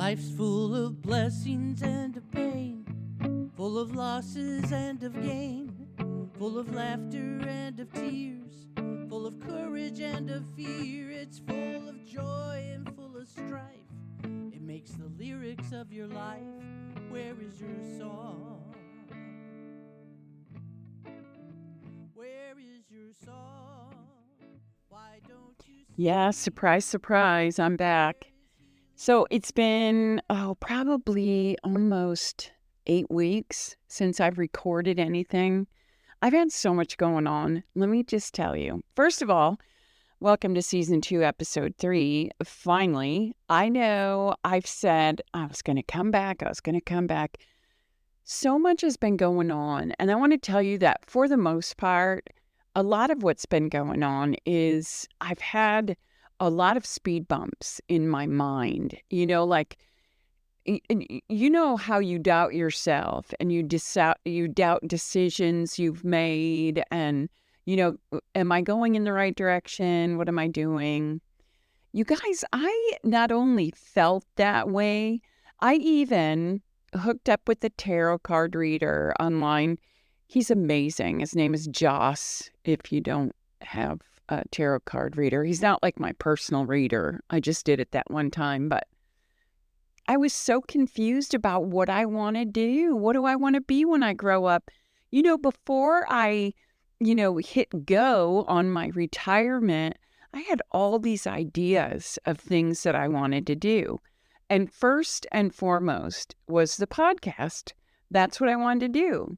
Life's full of blessings and of pain, full of losses and of gain, full of laughter and of tears, full of courage and of fear. It's full of joy and full of strife. It makes the lyrics of your life. Where is your song? Where is your song? Why don't you sing? Yeah, surprise, surprise, I'm back. So it's been, probably almost 8 weeks since I've recorded anything. I've had so much going on. Let me just tell you. First of all, welcome to Season 2, Episode 3. Finally, I know I've said I was going to come back. So much has been going on. And I want to tell you that for the most part, a lot of what's been going on is I've had a lot of speed bumps in my mind. You know, like, you know how you doubt yourself and you doubt decisions you've made and, am I going in the right direction? What am I doing? You guys, I not only felt that way, I even hooked up with a tarot card reader online. He's amazing. His name is Joss, if you don't have a tarot card reader. He's not like my personal reader. I just did it that one time, but I was so confused about what I want to do. What do I want to be when I grow up? Before I, hit go on my retirement, I had all these ideas of things that I wanted to do. And first and foremost was the podcast. That's what I wanted to do.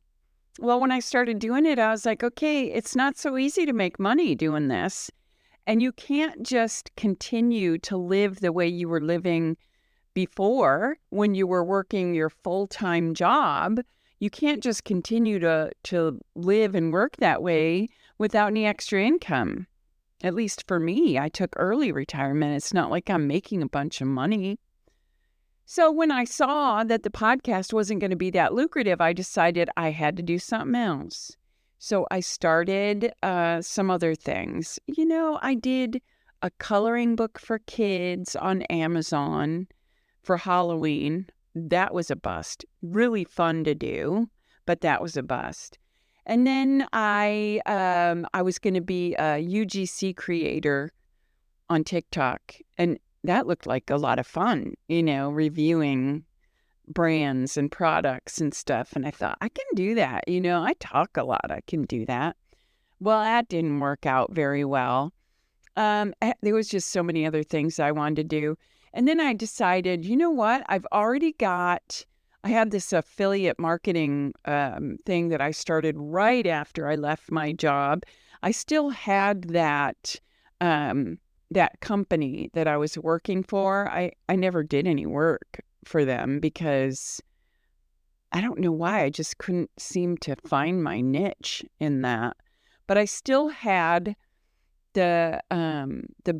Well, when I started doing it, I was like, okay, it's not so easy to make money doing this. And you can't just continue to live the way you were living before when you were working your full-time job. You can't just continue to live and work that way without any extra income. At least for me, I took early retirement. It's not like I'm making a bunch of money. So when I saw that the podcast wasn't going to be that lucrative, I decided I had to do something else. So I started some other things. I did a coloring book for kids on Amazon for Halloween. That was a bust. Really fun to do, but that was a bust. And then I was going to be a UGC creator on TikTok, and that looked like a lot of fun, reviewing brands and products and stuff. And I thought, I can do that. I talk a lot. I can do that. Well, that didn't work out very well. There was just so many other things I wanted to do. And then I decided, you know what? I had this affiliate marketing thing that I started right after I left my job. I still had that company that I was working for. I never did any work for them because I don't know why. I just couldn't seem to find my niche in that. But I still had the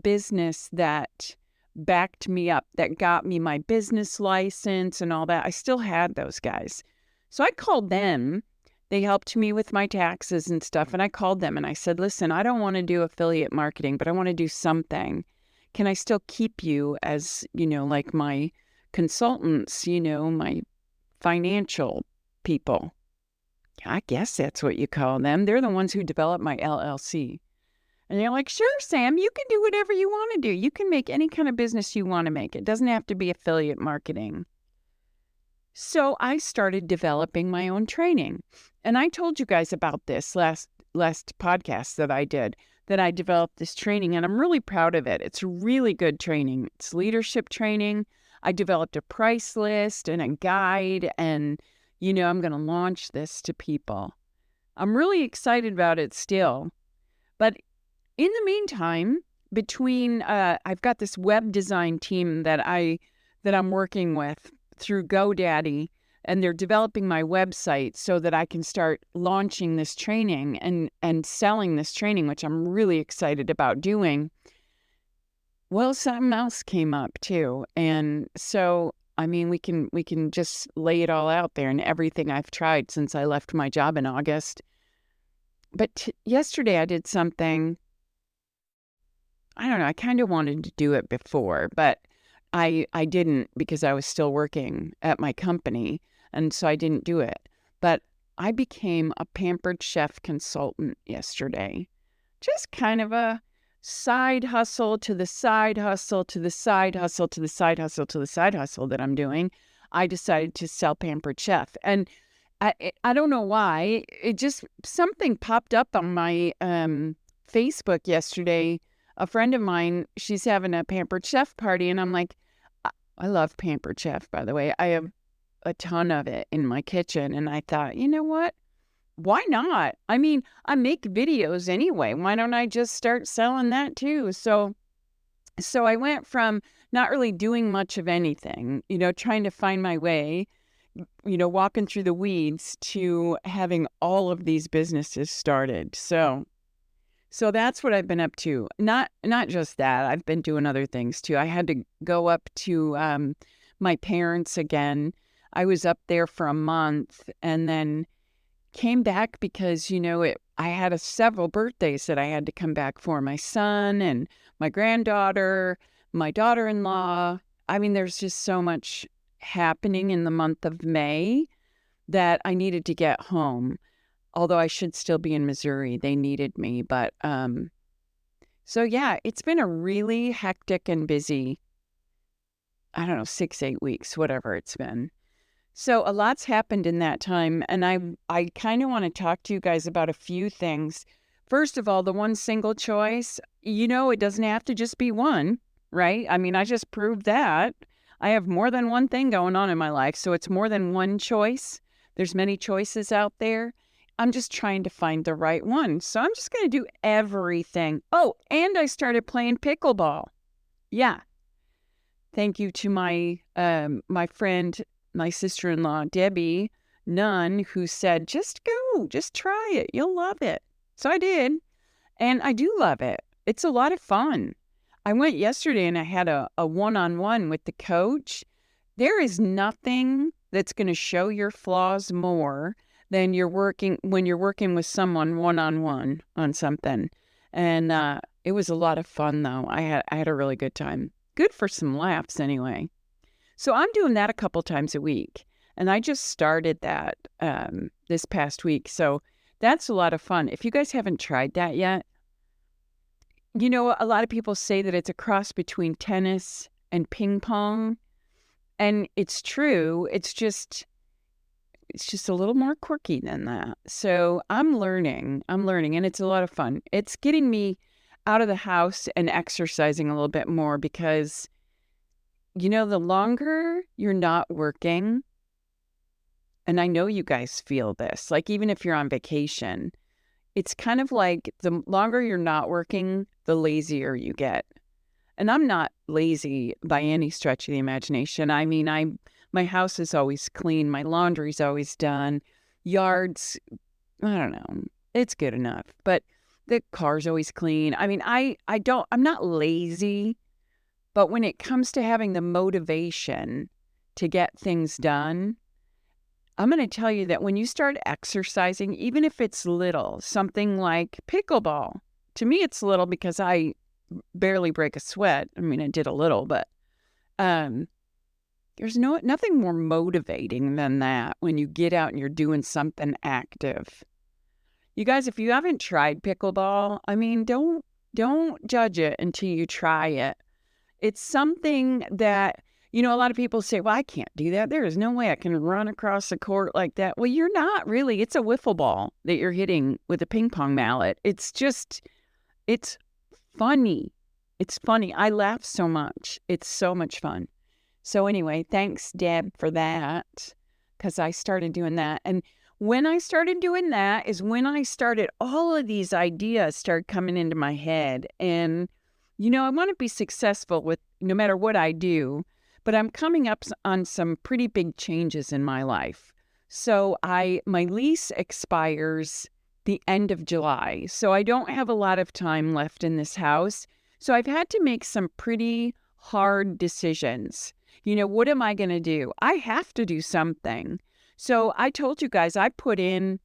business that backed me up, that got me my business license and all that. I still had those guys. So I called them. They helped me with my taxes and stuff. And I called them and I said, listen, I don't want to do affiliate marketing, but I want to do something. Can I still keep you as, like my consultants, my financial people? I guess that's what you call them. They're the ones who developed my LLC. And they're like, sure, Sam, you can do whatever you want to do. You can make any kind of business you want to make. It doesn't have to be affiliate marketing. So I started developing my own training. And I told you guys about this last podcast that I did, that I developed this training, and I'm really proud of it. It's really good training. It's leadership training. I developed a price list and a guide, and, I'm going to launch this to people. I'm really excited about it still. But in the meantime, between I've got this web design team that I'm working with through GoDaddy, and they're developing my website so that I can start launching this training and selling this training, which I'm really excited about doing. Well, something else came up too. And so, we can just lay it all out there and everything I've tried since I left my job in August. But yesterday I did something, I don't know, I kind of wanted to do it before, but I didn't because I was still working at my company, and so I didn't do it. But I became a Pampered chef consultant yesterday. Just kind of a side hustle to the side hustle to the side hustle to the side hustle to the side hustle that I'm doing. I decided to sell Pampered Chef. And I don't know why. It just, something popped up on my Facebook yesterday. A friend of mine, she's having a Pampered Chef party, and I'm like, I love Pampered Chef, by the way. I have a ton of it in my kitchen, and I thought, you know what? Why not? I mean, I make videos anyway. Why don't I just start selling that too? So I went from not really doing much of anything, trying to find my way, walking through the weeds, to having all of these businesses started. So that's what I've been up to. Not just that. I've been doing other things too. I had to go up to my parents again. I was up there for a month and then came back because, I had several birthdays that I had to come back for. My son and my granddaughter, my daughter-in-law. I mean, there's just so much happening in the month of May that I needed to get home. Although I should still be in Missouri. They needed me. But, so yeah, it's been a really hectic and busy, 6, 8 weeks, whatever it's been. So a lot's happened in that time, and I kind of want to talk to you guys about a few things. First of all, the one single choice, it doesn't have to just be one, right? I mean, I just proved that. I have more than one thing going on in my life, so it's more than one choice. There's many choices out there. I'm just trying to find the right one. So I'm just going to do everything. Oh, and I started playing pickleball. Yeah. Thank you to my my friend, my sister-in-law, Debbie Nunn, who said, just go, just try it. You'll love it. So I did. And I do love it. It's a lot of fun. I went yesterday and I had a one-on-one with the coach. There is nothing that's going to show your flaws more than when you're working with someone one-on-one on something. And it was a lot of fun, though. I had a really good time. Good for some laughs, anyway. So I'm doing that a couple times a week, and I just started that this past week. So that's a lot of fun. If you guys haven't tried that yet, a lot of people say that it's a cross between tennis and ping pong, and it's true. It's just a little more quirky than that. So I'm learning, and it's a lot of fun. It's getting me out of the house and exercising a little bit more because the longer you're not working, and I know you guys feel this, like even if you're on vacation, it's kind of like the longer you're not working, the lazier you get. And I'm not lazy by any stretch of the imagination. I mean, my house is always clean. My laundry's always done. Yards, I don't know. It's good enough. But the car's always clean. I mean, I'm not lazy. But when it comes to having the motivation to get things done, I'm going to tell you that when you start exercising, even if it's little, something like pickleball, to me it's little because I barely break a sweat. I mean, I did a little, but there's nothing more motivating than that when you get out and you're doing something active. You guys, if you haven't tried pickleball, I mean, don't judge it until you try it. It's something that, a lot of people say, well, I can't do that. There is no way I can run across the court like that. Well, you're not really. It's a wiffle ball that you're hitting with a ping pong mallet. It's funny. It's funny. I laugh so much. It's so much fun. So anyway, thanks, Deb, for that, because I started doing that. And when I started doing that is when I started, all of these ideas started coming into my head. And I want to be successful with no matter what I do, but I'm coming up on some pretty big changes in my life. So my lease expires the end of July. So I don't have a lot of time left in this house. So I've had to make some pretty hard decisions. What am I going to do? I have to do something. So I told you guys, I put in,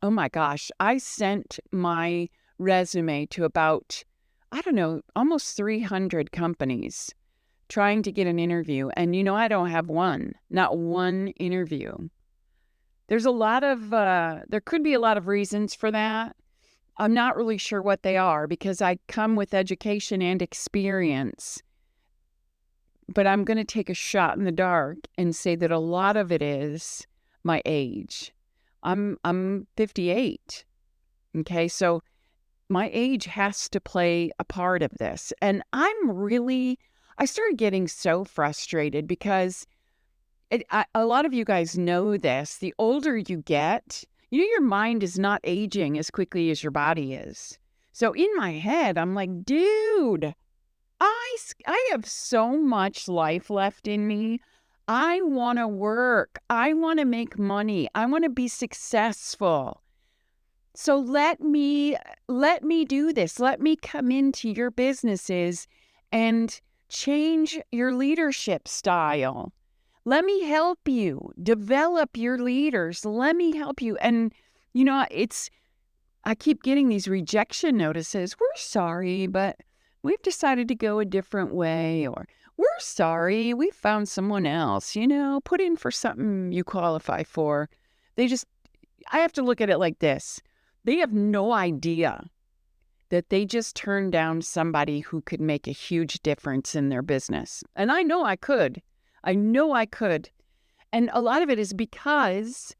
oh my gosh, I sent my resume to about, I don't know, almost 300 companies trying to get an interview. And, I don't have not one interview. There's there could be a lot of reasons for that. I'm not really sure what they are because I come with education and experience. But I'm going to take a shot in the dark and say that a lot of it is my age. I'm 58. Okay, so my age has to play a part of this. And I started getting so frustrated because a lot of you guys know this. The older you get, your mind is not aging as quickly as your body is. So in my head, I'm like, dude, I have so much life left in me. I want to work. I want to make money. I want to be successful. So let me do this. Let me come into your businesses and change your leadership style. Let me help you develop your leaders. Let me help you. And, I keep getting these rejection notices. We're sorry, but we've decided to go a different way. Or we're sorry, we found someone else, put in for something you qualify for. I have to look at it like this. They have no idea that they just turned down somebody who could make a huge difference in their business. And I know I could. And a lot of it is because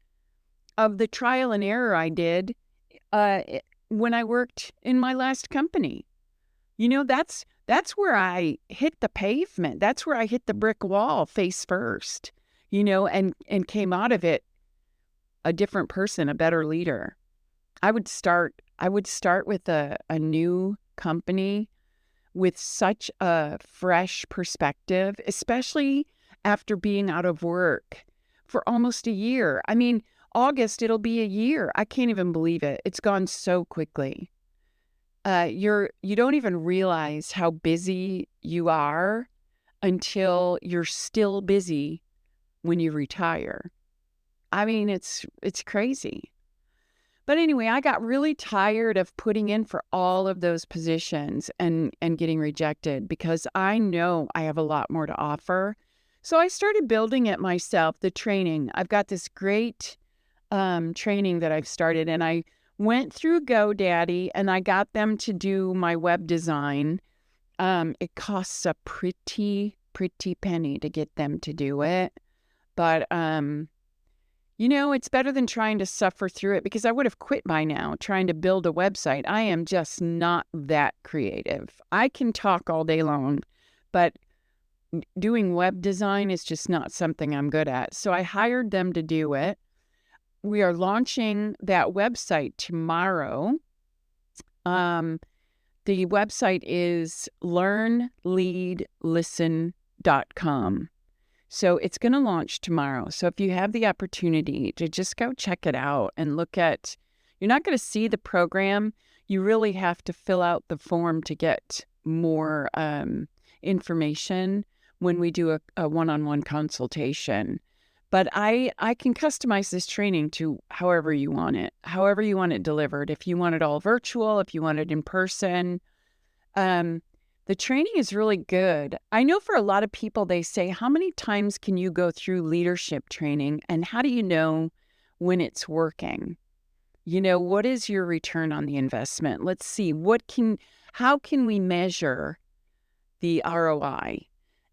of the trial and error I did when I worked in my last company. That's where I hit the pavement. That's where I hit the brick wall face first, and came out of it a different person, a better leader. I would start with a new company with such a fresh perspective, especially after being out of work for almost a year. I mean, August, it'll be a year. I can't even believe it. It's gone so quickly. You don't even realize how busy you are until you're still busy when you retire. I mean, it's crazy. But anyway, I got really tired of putting in for all of those positions and getting rejected because I know I have a lot more to offer. So I started building it myself, the training. I've got this great training that I've started, and I went through GoDaddy and I got them to do my web design. It costs a pretty penny to get them to do it. But, it's better than trying to suffer through it because I would have quit by now trying to build a website. I am just not that creative. I can talk all day long, but doing web design is just not something I'm good at. So I hired them to do it. We are launching that website tomorrow. The website is learnleadlisten.com. So it's going to launch tomorrow. So if you have the opportunity to just go check it out and you're not going to see the program. You really have to fill out the form to get more information when we do a one-on-one consultation. But I can customize this training to however you want it delivered. If you want it all virtual, if you want it in person, the training is really good. I know for a lot of people, they say, how many times can you go through leadership training and how do you know when it's working? What is your return on the investment? Let's see, how can we measure the ROI?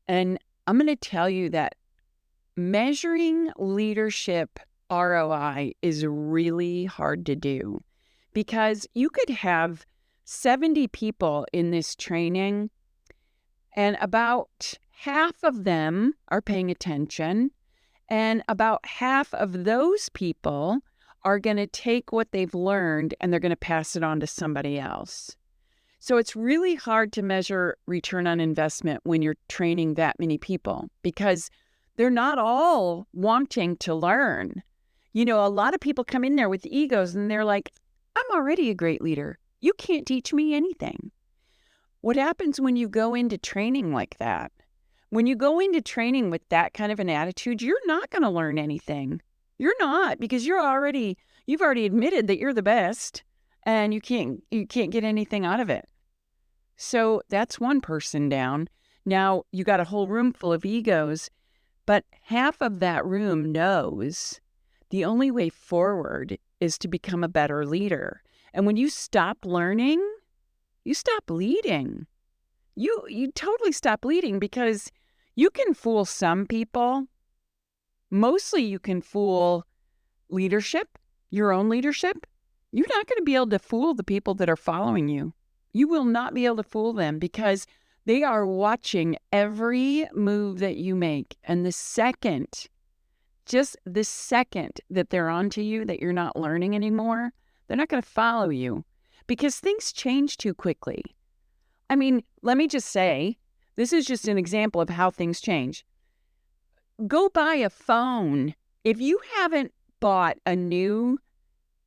And I'm going to tell you that measuring leadership ROI is really hard to do because you could have 70 people in this training and about half of them are paying attention and about half of those people are going to take what they've learned and they're going to pass it on to somebody else. So it's really hard to measure return on investment when you're training that many people because they're not all wanting to learn. A lot of people come in there with egos and they're like, I'm already a great leader. You can't teach me anything. What happens when you go into training like that? When you go into training with that kind of an attitude, you're not going to learn anything. You're not, because you've already admitted that you're the best and you can't get anything out of it. So that's one person down. Now you got a whole room full of egos, but half of that room knows the only way forward is to become a better leader. And when you stop learning, you stop leading. You totally stop leading because you can fool some people. Mostly you can fool leadership, your own leadership. You're not going to be able to fool the people that are following you. You will not be able to fool them because they are watching every move that you make. And just the second that they're onto you, that you're not learning anymore, they're not going to follow you because things change too quickly. I mean, let me just say, this is just an example of how things change. Go buy a phone. If you haven't bought a new,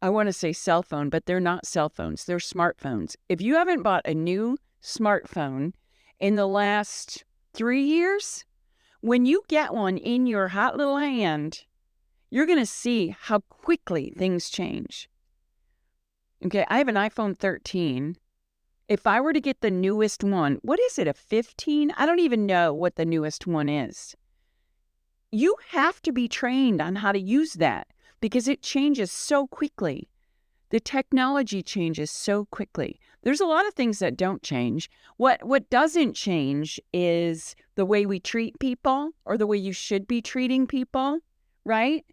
I want to say cell phone, but they're not cell phones, they're smartphones. If you haven't bought a new smartphone in the last 3 years, when you get one in your hot little hand, you're going to see how quickly things change. Okay, I have an iPhone 13. If I were to get the newest one, what is it, a 15? I don't even know what the newest one is. You have to be trained on how to use that because it changes so quickly. The technology changes so quickly. There's a lot of things that don't change. What doesn't change is the way we treat people or the way you should be treating people, right?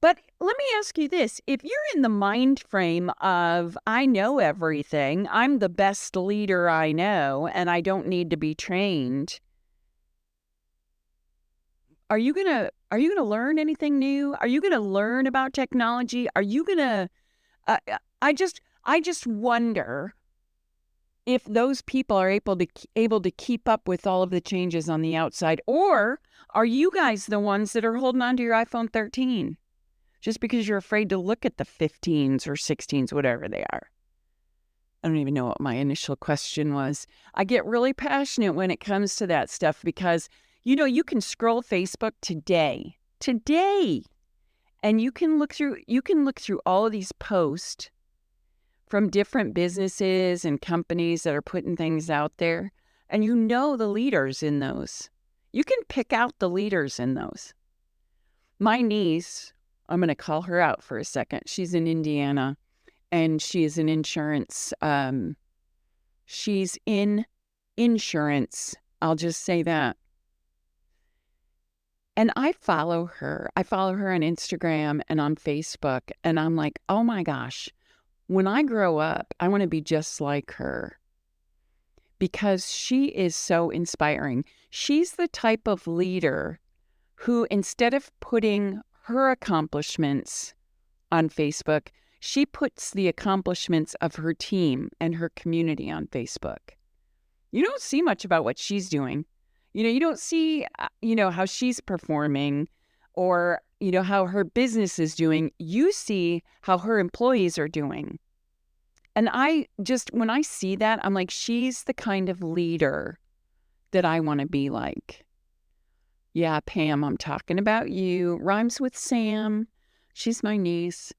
But let me ask you this. If you're in the mind frame of, I know everything, I'm the best leader I know, and I don't need to be trained, are you gonna learn anything new? Are you gonna learn about technology? Are you gonna I just wonder if those people are able to keep up with all of the changes on the outside, or are you guys the ones that are holding on to your iPhone 13 just because you're afraid to look at the 15s or 16s, whatever they are? I don't even know what my initial question was. I get really passionate when it comes to that stuff because, you can scroll Facebook today, and you can look through all of these posts from different businesses and companies that are putting things out there, and the leaders in those. You can pick out the leaders in those. My niece, I'm going to call her out for a second. She's in Indiana, and she is an insurance. She's in insurance. I'll just say that. And I follow her. I follow her on Instagram and on Facebook. And I'm like, oh my gosh, when I grow up, I want to be just like her because she is so inspiring. She's the type of leader who, instead of putting her accomplishments on Facebook, she puts the accomplishments of her team and her community on Facebook. You don't see much about what she's doing. You don't see, how she's performing or, how her business is doing. You see how her employees are doing. And when I see that, I'm like, she's the kind of leader that I want to be like. Yeah, Pam, I'm talking about you. Rhymes with Sam. She's my niece.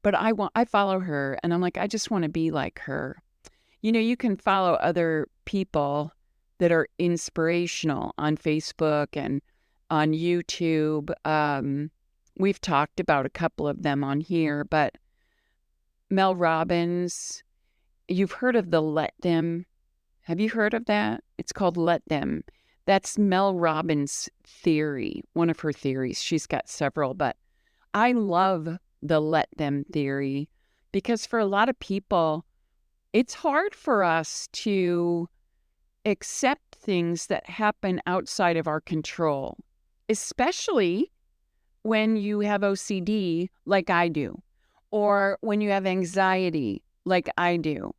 But I follow her and I'm like, I just want to be like her. You can follow other people that are inspirational on Facebook and on YouTube. We've talked about a couple of them on here, but Mel Robbins, you've heard of the Let Them. Have you heard of that? It's called Let Them. That's Mel Robbins' theory, one of her theories. She's got several, but I love the Let Them theory because for a lot of people, it's hard for us to accept things that happen outside of our control, especially when you have OCD like I do, or when you have anxiety like I do.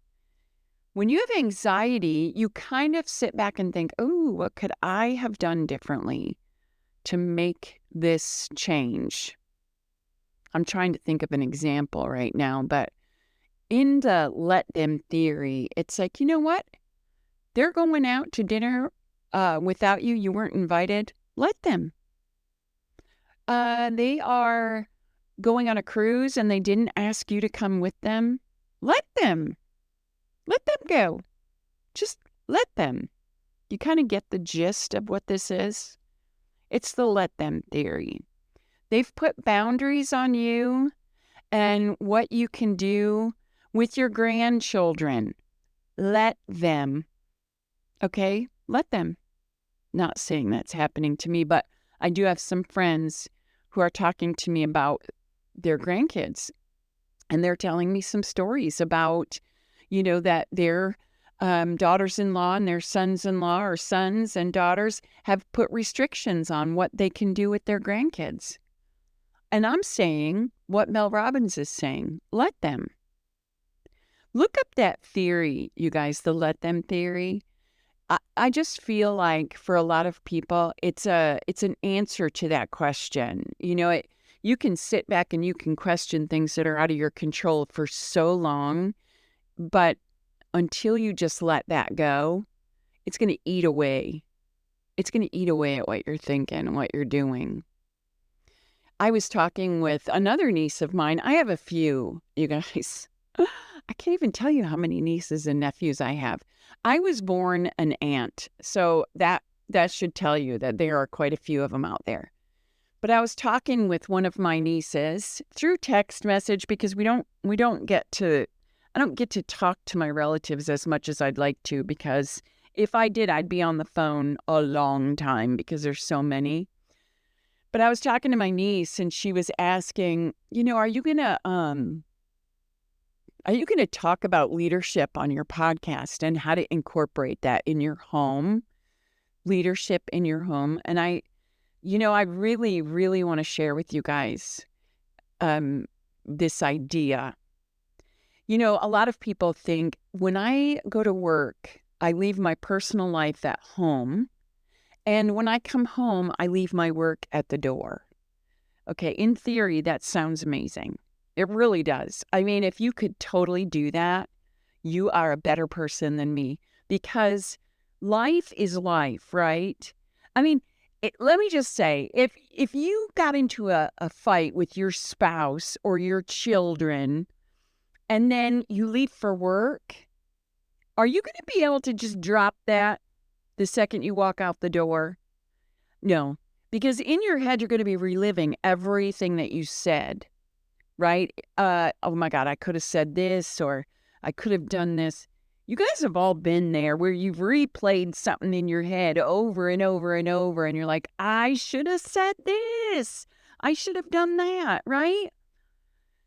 When you have anxiety, you kind of sit back and think, oh, what could I have done differently to make this change? I'm trying to think of an example right now, but in the Let Them theory, it's like, you know what? They're going out to dinner without you. You weren't invited. Let them. They are going on a cruise and they didn't ask you to come with them. Let them. Let them go. Just let them. You kind of get the gist of what this is? It's the let them theory. They've put boundaries on you and what you can do with your grandchildren. Let them. Okay? Let them. Not saying that's happening to me, but I do have some friends who are talking to me about their grandkids. And they're telling me some stories about, that their daughters-in-law and their sons-in-law or sons and daughters have put restrictions on what they can do with their grandkids. And I'm saying what Mel Robbins is saying. Let them. Look up that theory, you guys, the let them theory. I just feel like for a lot of people, it's an answer to that question. You can sit back and you can question things that are out of your control for so long, but until you just let that go, it's going to eat away. It's going to eat away at what you're thinking and what you're doing. I was talking with another niece of mine. I have a few, you guys. I can't even tell you how many nieces and nephews I have. I was born an aunt, so that should tell you that there are quite a few of them out there. But I was talking with one of my nieces through text message because I don't get to talk to my relatives as much as I'd like to, because if I did, I'd be on the phone a long time because there's so many. But I was talking to my niece and she was asking, are you going to talk about leadership on your podcast and how to incorporate that in your home? Leadership in your home. And I really, really want to share with you guys this idea. A lot of people think when I go to work, I leave my personal life at home. And when I come home, I leave my work at the door. Okay, in theory, that sounds amazing. It really does. I mean, if you could totally do that, you are a better person than me, because life is life, right? I mean, let me just say, if you got into a fight with your spouse or your children and then you leave for work, are you going to be able to just drop that the second you walk out the door? No, because in your head, you're going to be reliving everything that you said. Right? Oh my God, I could have said this, or I could have done this. You guys have all been there where you've replayed something in your head over and over and over, and you're like, I should have said this. I should have done that, right?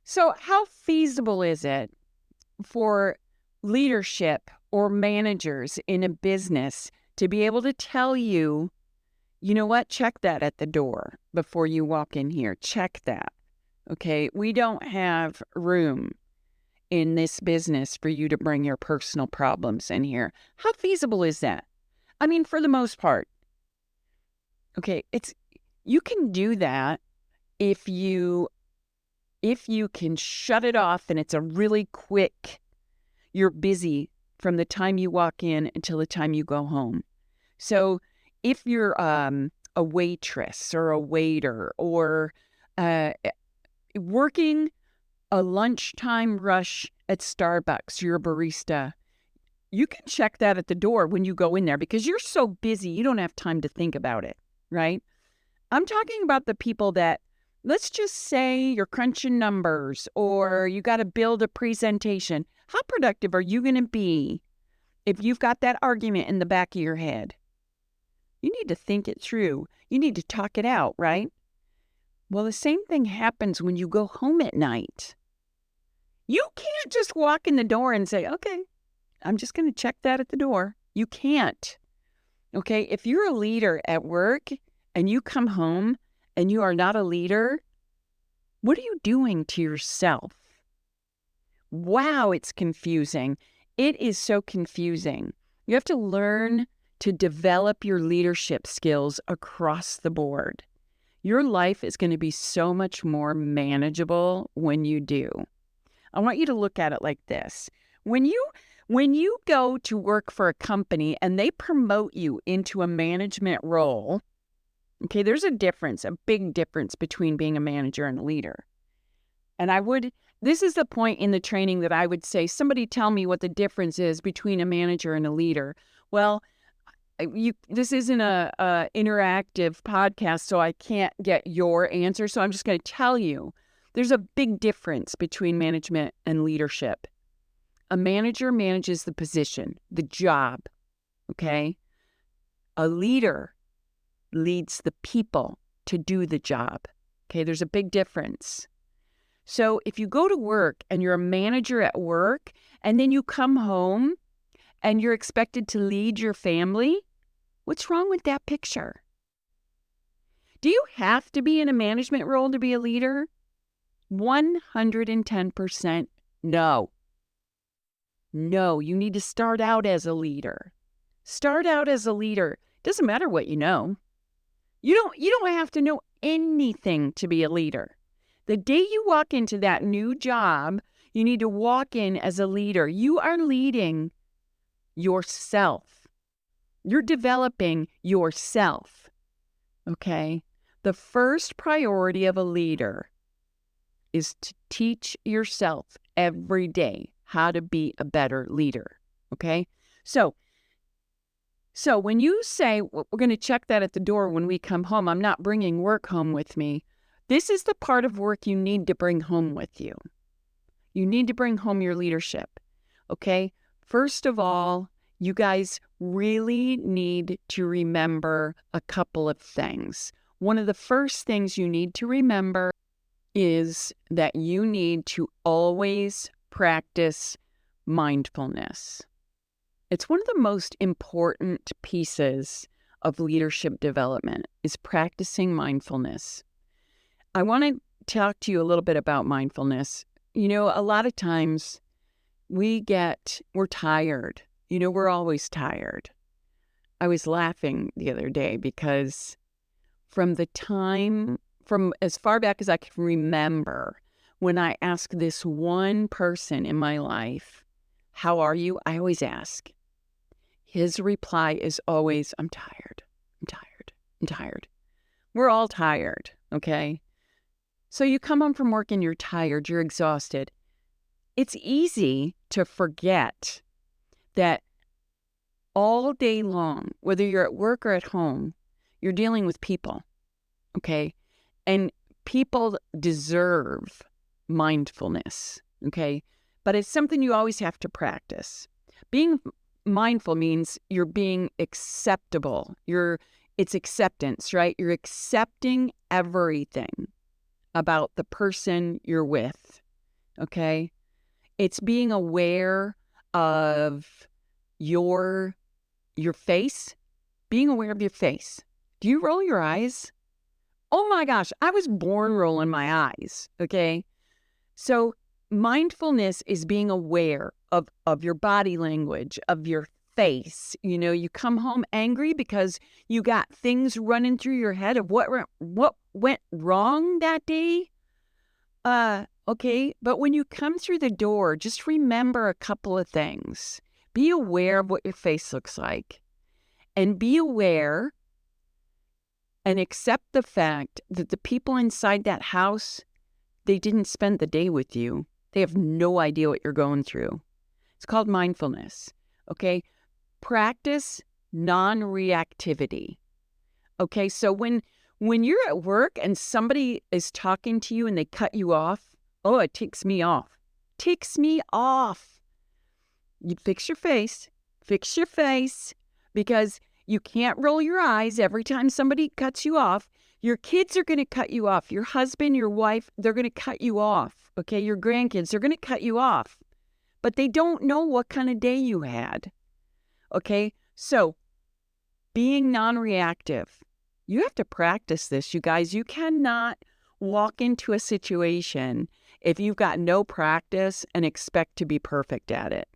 So how feasible is it for leadership or managers in a business to be able to tell you, you know what, check that at the door before you walk in here. Check that. Okay, we don't have room in this business for you to bring your personal problems in here. How feasible is that? I mean, for the most part. Okay, you can do that if you can shut it off and it's a really quick, you're busy from the time you walk in until the time you go home. So if you're a waitress or a waiter or working a lunchtime rush at Starbucks, you're a barista, you can check that at the door when you go in there because you're so busy, you don't have time to think about it, right? I'm talking about the people that, let's just say you're crunching numbers or you got to build a presentation. How productive are you going to be if you've got that argument in the back of your head? You need to think it through. You need to talk it out, right? Well, the same thing happens when you go home at night. You can't just walk in the door and say, okay, I'm just going to check that at the door. You can't. Okay, if you're a leader at work and you come home and you are not a leader, what are you doing to yourself? Wow, it's confusing. It is so confusing. You have to learn to develop your leadership skills across the board. Your life is going to be so much more manageable when you do. I want you to look at it like this. When you go to work for a company and they promote you into a management role, okay, there's a difference, a big difference between being a manager and a leader. And this is the point in the training that I would say, somebody tell me what the difference is between a manager and a leader. Well, this isn't a interactive podcast, so I can't get your answer. So I'm just going to tell you, there's a big difference between management and leadership. A manager manages the position, the job, okay? A leader leads the people to do the job, okay? There's a big difference. So if you go to work and you're a manager at work, and then you come home and you're expected to lead your family, what's wrong with that picture? Do you have to be in a management role to be a leader? 110% no. No, you need to start out as a leader. Start out as a leader. Doesn't matter what you know. You don't have to know anything to be a leader. The day you walk into that new job, you need to walk in as a leader. You are leading yourself. You're developing yourself. Okay? The first priority of a leader is to teach yourself every day how to be a better leader. Okay? So when you say, well, we're going to check that at the door when we come home, I'm not bringing work home with me. This is the part of work you need to bring home with you. You need to bring home your leadership. Okay? First of all, you guys really need to remember a couple of things. One of the first things you need to remember is that you need to always practice mindfulness. It's one of the most important pieces of leadership development is practicing mindfulness. I want to talk to you a little bit about mindfulness. You know, a lot of times we're tired. You know, we're always tired. I was laughing the other day because from as far back as I can remember, when I ask this one person in my life, how are you? I always ask. His reply is always, I'm tired. I'm tired. I'm tired. We're all tired, okay? So you come home from work and you're tired, you're exhausted. It's easy to forget that all day long, whether you're at work or at home, you're dealing with people, okay? And people deserve mindfulness, okay? But it's something you always have to practice. Being mindful means you're being acceptable. It's acceptance, right? You're accepting everything about the person you're with, okay? It's being aware of your face, being aware of your face. Do you roll your eyes? Oh my gosh, I was born rolling my eyes, okay? So mindfulness is being aware of your body language, of your face. You know, you come home angry because you got things running through your head of what went wrong that day. Okay, but when you come through the door, just remember a couple of things. Be aware of what your face looks like, and be aware and accept the fact that the people inside that house, they didn't spend the day with you. They have no idea what you're going through. It's called mindfulness, okay? Practice non-reactivity, okay? So when you're at work and somebody is talking to you and they cut you off, oh, it ticks me off. Ticks me off. You fix your face, because you can't roll your eyes every time somebody cuts you off. Your kids are going to cut you off. Your husband, your wife, they're going to cut you off. Okay, your grandkids, they're going to cut you off. But they don't know what kind of day you had. Okay, so being non-reactive. You have to practice this, you guys. You cannot walk into a situation if you've got no practice and expect to be perfect at it.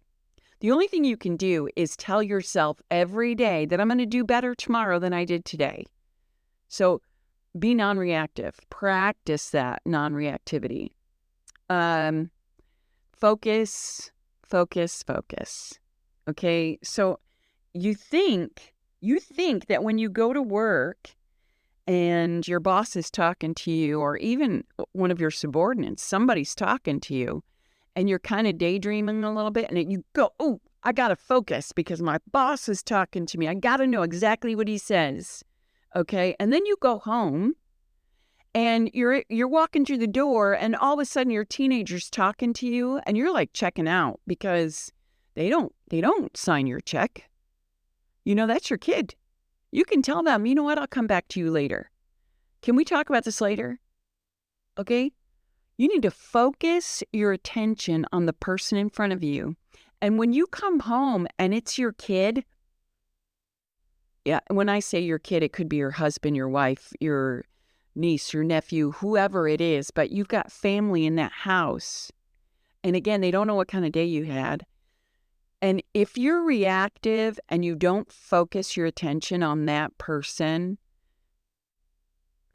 The only thing you can do is tell yourself every day that I'm going to do better tomorrow than I did today. So be non-reactive. Practice that non-reactivity. Focus. Okay, so you think that when you go to work and your boss is talking to you, or even one of your subordinates, somebody's talking to you, and you're kind of daydreaming a little bit, and you go, oh, I got to focus because my boss is talking to me. I got to know exactly what he says. Okay. And then you go home and you're walking through the door and all of a sudden your teenager's talking to you and you're like checking out because they don't sign your check. That's your kid. You can tell them, you know what, I'll come back to you later. Can we talk about this later? Okay? You need to focus your attention on the person in front of you. And when you come home and it's your kid, yeah, when I say your kid, it could be your husband, your wife, your niece, your nephew, whoever it is, but you've got family in that house. And again, they don't know what kind of day you had. And if you're reactive and you don't focus your attention on that person,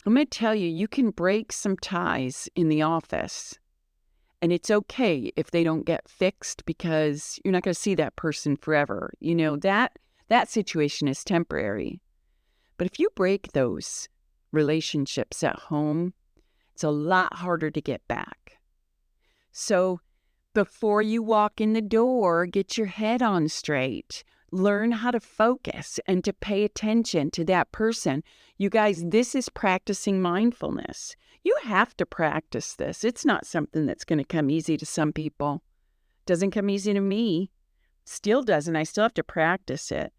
I'm going to tell you, you can break some ties in the office. And it's okay if they don't get fixed because you're not going to see that person forever. That situation is temporary. But if you break those relationships at home, it's a lot harder to get back. So before you walk in the door, get your head on straight. Learn how to focus and to pay attention to that person. You guys, this is practicing mindfulness. You have to practice this. It's not something that's going to come easy to some people. Doesn't come easy to me. Still doesn't. I still have to practice it.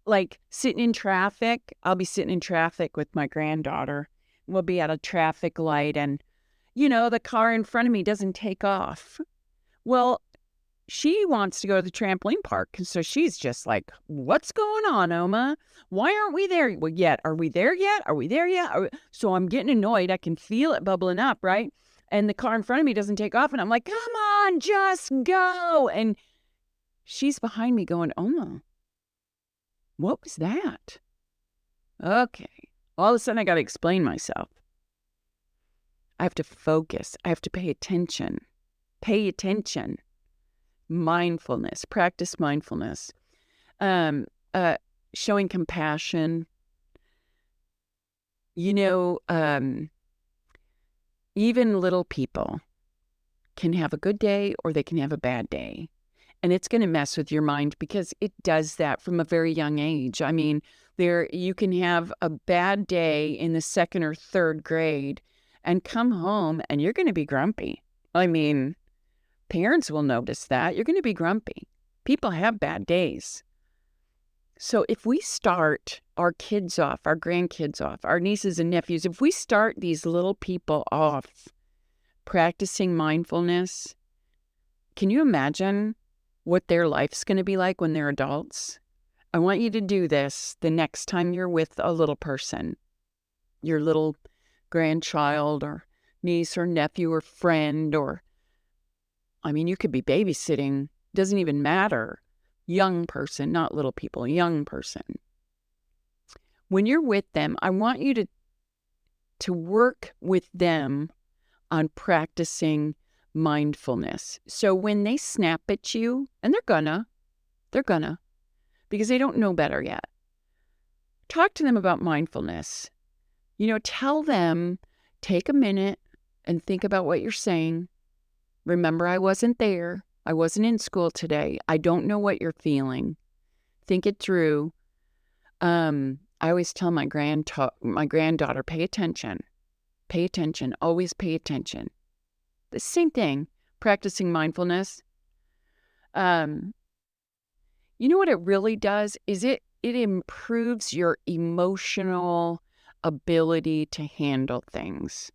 Like sitting in traffic, I'll be sitting in traffic with my granddaughter. We'll be at a traffic light and, the car in front of me doesn't take off. Well, she wants to go to the trampoline park, and so she's just like, what's going on, Oma? Why aren't we there yet? Are we there yet? Are we there yet? So I'm getting annoyed. I can feel it bubbling up, right? And the car in front of me doesn't take off, and I'm like, come on, just go. And she's behind me going, Oma, what was that? Okay. All of a sudden, I got to explain myself. I have to focus. I have to pay attention. Pay attention. Mindfulness. Practice mindfulness. Showing compassion. Even little people can have a good day or they can have a bad day. And it's going to mess with your mind because it does that from a very young age. I mean, you can have a bad day in the 2nd or 3rd grade and come home and you're going to be grumpy. I mean, parents will notice that. You're going to be grumpy. People have bad days. So if we start our kids off, our grandkids off, our nieces and nephews, if we start these little people off practicing mindfulness, can you imagine what their life's going to be like when they're adults? I want you to do this the next time you're with a little person, your little grandchild or niece or nephew or friend, you could be babysitting, doesn't even matter. Young person, not little people, young person. When you're with them, I want you to work with them on practicing mindfulness. So when they snap at you, and they're gonna, because they don't know better yet, talk to them about mindfulness. Tell them, take a minute and think about what you're saying. Remember, I wasn't there. I wasn't in school today. I don't know what you're feeling. Think it through. I always tell my granddaughter, pay attention. Pay attention. Always pay attention. The same thing, practicing mindfulness. You know what it really does is it improves your emotional ability to handle things.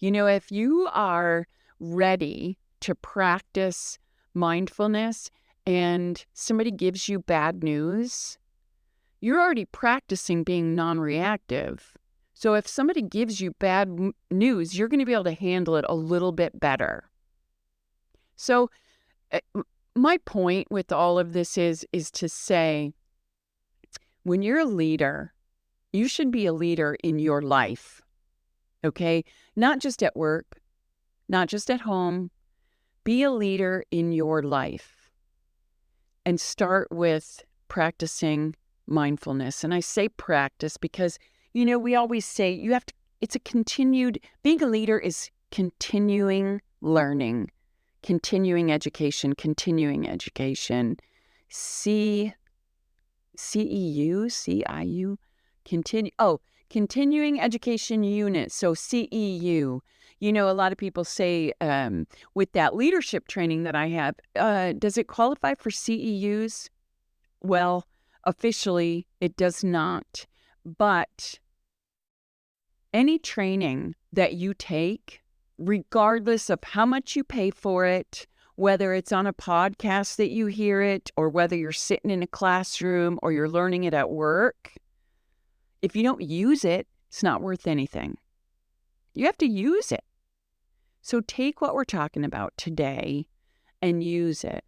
If you are ready to practice mindfulness and somebody gives you bad news, you're already practicing being non-reactive. So if somebody gives you bad news, you're going to be able to handle it a little bit better. So my point with all of this is to say, when you're a leader, you should be a leader in your life, okay? Not just at work, not just at home. Be a leader in your life and start with practicing mindfulness. And I say practice because, we always say being a leader is continuing learning, continuing education, C CEU, CIU, continuing education unit. So CEU. You know, a lot of people say with that leadership training that I have, does it qualify for CEUs? Well, officially, it does not. But any training that you take, regardless of how much you pay for it, whether it's on a podcast that you hear it, or whether you're sitting in a classroom or you're learning it at work, if you don't use it, it's not worth anything. You have to use it. So take what we're talking about today and use it.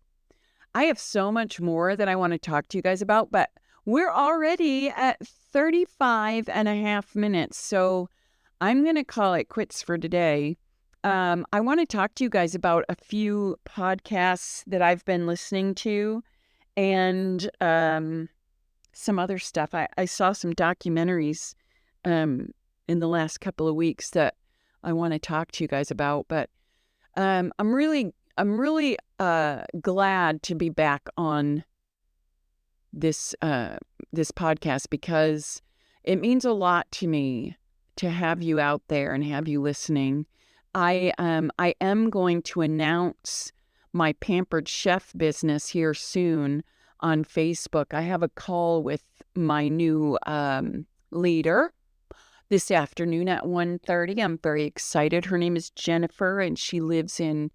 I have so much more that I want to talk to you guys about, but we're already at 35 and a half minutes. So I'm going to call it quits for today. I want to talk to you guys about a few podcasts that I've been listening to and some other stuff. I saw some documentaries in the last couple of weeks that I want to talk to you guys about. But I'm really glad to be back on this podcast because it means a lot to me to have you out there and have you listening. I am going to announce my Pampered Chef business here soon on Facebook. I have a call with my new leader this afternoon at 1:30. I'm very excited. Her name is Jennifer, and she lives in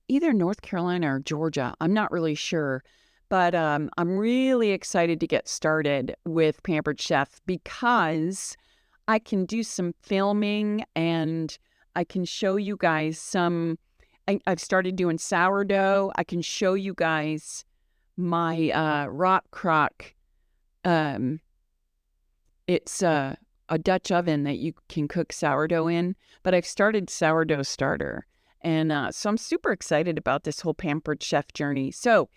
either North Carolina or Georgia. I'm not really sure. But I'm really excited to get started with Pampered Chef because I can do some filming and I can show you guys I've started doing sourdough. I can show you guys my rock crock. It's a Dutch oven that you can cook sourdough in, but I've started sourdough starter. And so I'm super excited about this whole Pampered Chef journey. So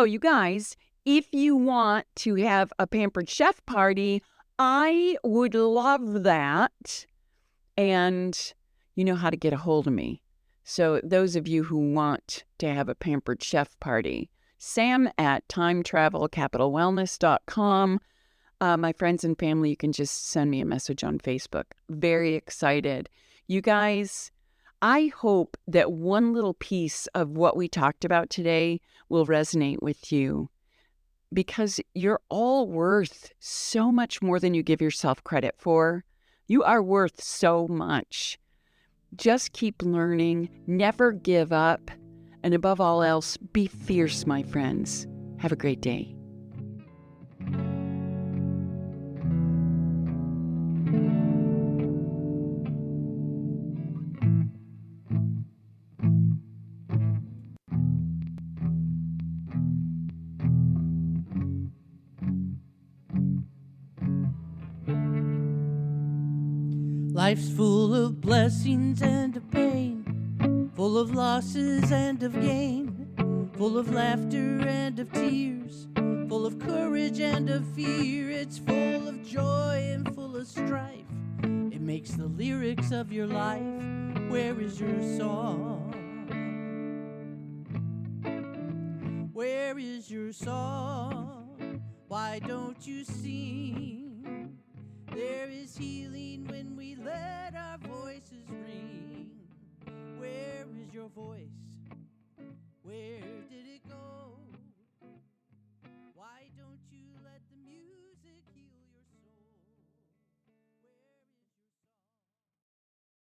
you guys, if you want to have a Pampered Chef party, I would love that. And you know how to get a hold of me. So those of you who want to have a Pampered Chef party, Sam at timetravelcapitalwellness.com. My friends and family, you can just send me a message on Facebook. Very excited. You guys, I hope that one little piece of what we talked about today will resonate with you because you're all worth so much more than you give yourself credit for. You are worth so much. Just keep learning, never give up, and above all else, be fierce, my friends. Have a great day. Life's full of blessings and of pain, full of losses and of gain, full of laughter and of tears, full of courage and of fear. It's full of joy and full of strife. It makes the lyrics of your life. Where is your song? Where is your song? Why don't you sing? There is healing when we let our voices